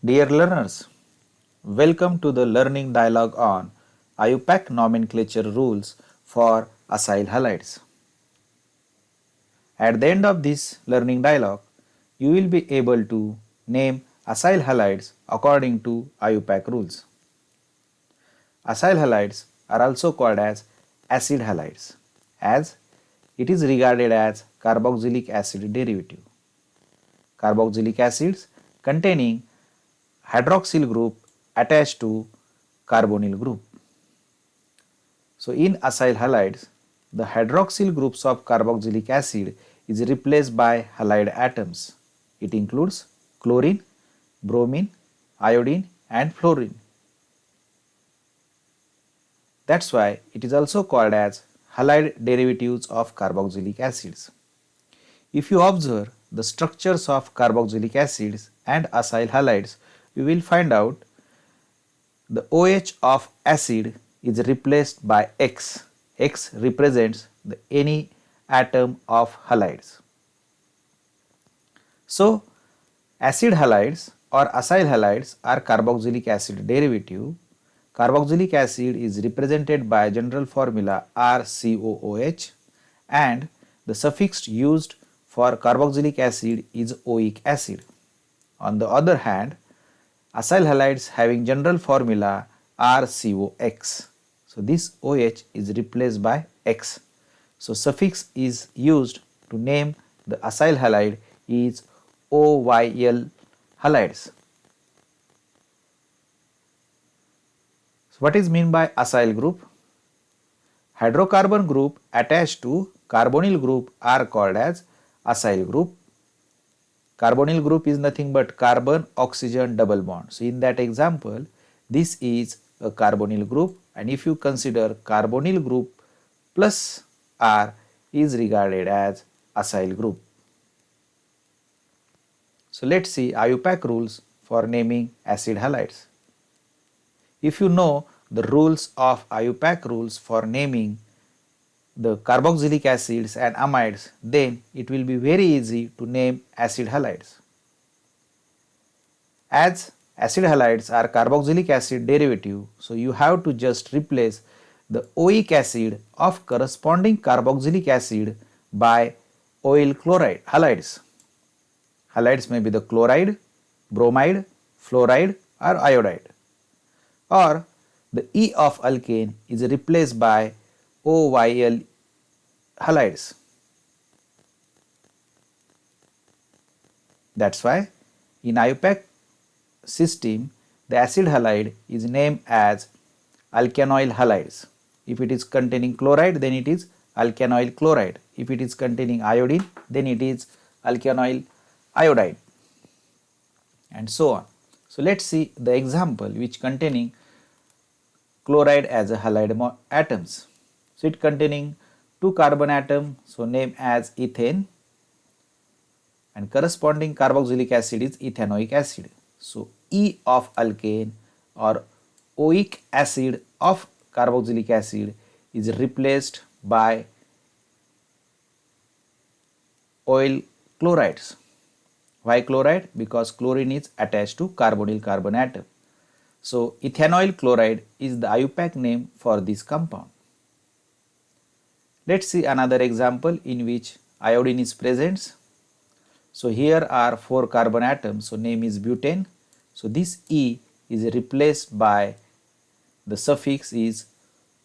Dear learners, welcome to the learning dialogue on IUPAC nomenclature rules for acyl halides. At the end of this learning dialogue, you will be able to name acyl halides according to IUPAC rules. Acyl halides are also called as acid halides, as it is regarded as carboxylic acid derivative. Carboxylic acids containing hydroxyl group attached to carbonyl group. So in acyl halides, the hydroxyl groups of carboxylic acid is replaced by halide atoms. It includes chlorine, bromine, iodine and fluorine. That's why it is also called as halide derivatives of carboxylic acids. If you observe the structures of carboxylic acids and acyl halides, you will find out the OH of acid is replaced by X. X represents any atom of halides. So, acid halides or acyl halides are carboxylic acid derivative. Carboxylic acid is represented by general formula RCOOH and the suffix used for carboxylic acid is oic acid. On the other hand, acyl halides having general formula RCOX. So this OH is replaced by X. So suffix is used to name the acyl halide is OYL halides. So what is meant by acyl group? Hydrocarbon group attached to carbonyl group are called as acyl group. Carbonyl group is nothing but carbon oxygen double bond. So in that example, this is a carbonyl group, and if you consider carbonyl group plus R is regarded as acyl group. So let's see IUPAC rules for naming acid halides. If you know the rules of IUPAC rules for naming the carboxylic acids and amides, then it will be very easy to name acid halides. As acid halides are carboxylic acid derivative, so you have to just replace the oic acid of corresponding carboxylic acid by oil chloride halides. Halides may be the chloride, bromide, fluoride or iodide, or the E of alkane is replaced by OYL halides. That's why in IUPAC system the acid halide is named as alkanoyl halides. If it is containing chloride, then it is alkanoyl chloride. If it is containing iodine, then it is alkanoyl iodide, and so on. So let's see the example which containing chloride as a halide atoms. So it containing 2 carbon atom, so name as ethane, and corresponding carboxylic acid is ethanoic acid. So E of alkane or oic acid of carboxylic acid is replaced by oil chlorides. Why chloride? Because chlorine is attached to carbonyl carbon atom. So ethanoyl chloride is the IUPAC name for this compound. Let's see another example in which iodine is present. So here are 4 carbon atoms, so name is butane. So this E is replaced by the suffix is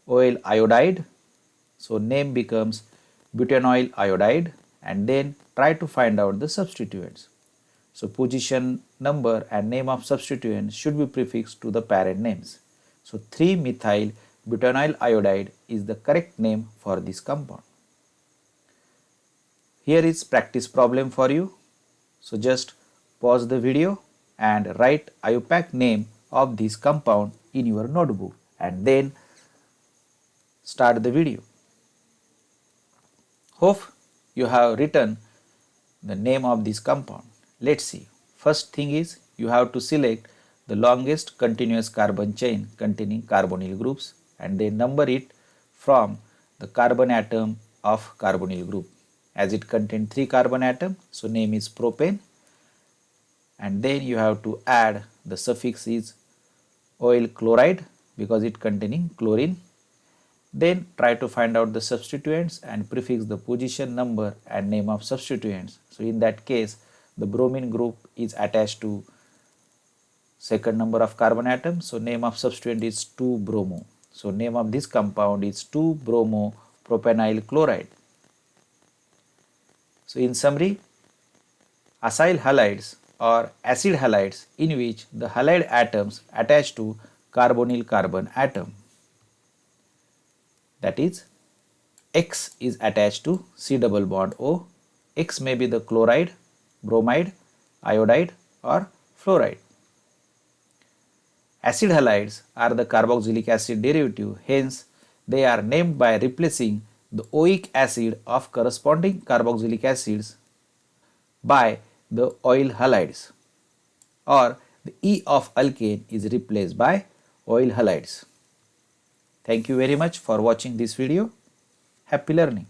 oil iodide. So name becomes butanoyl iodide, and then try to find out the substituents. So position number and name of substituent should be prefixed to the parent names. So 3-methyl butanoyl iodide is the correct name for this compound. Here is practice problem for you. So just pause the video and write IUPAC name of this compound in your notebook and then start the video. Hope you have written the name of this compound. Let's see. First thing is you have to select the longest continuous carbon chain containing carbonyl groups and then number it from the carbon atom of carbonyl group. As it contains 3 carbon atom, so name is propane, and then you have to add the suffix is oil chloride because it containing chlorine. Then try to find out the substituents and prefix the position number and name of substituents. So in that case, the bromine group is attached to second number of carbon atom. So name of substituent is 2-bromo. So name of this compound is 2-bromo-propenyl chloride. So in summary, acyl halides or acid halides in which the halide atoms attach to carbonyl carbon atom. That is, X is attached to C double bond O. X may be the chloride, bromide, iodide or fluoride. Acid halides are the carboxylic acid derivative, hence they are named by replacing the oic acid of corresponding carboxylic acids by the oil halides, or the E of alkane is replaced by oil halides. Thank you very much for watching this video. Happy learning.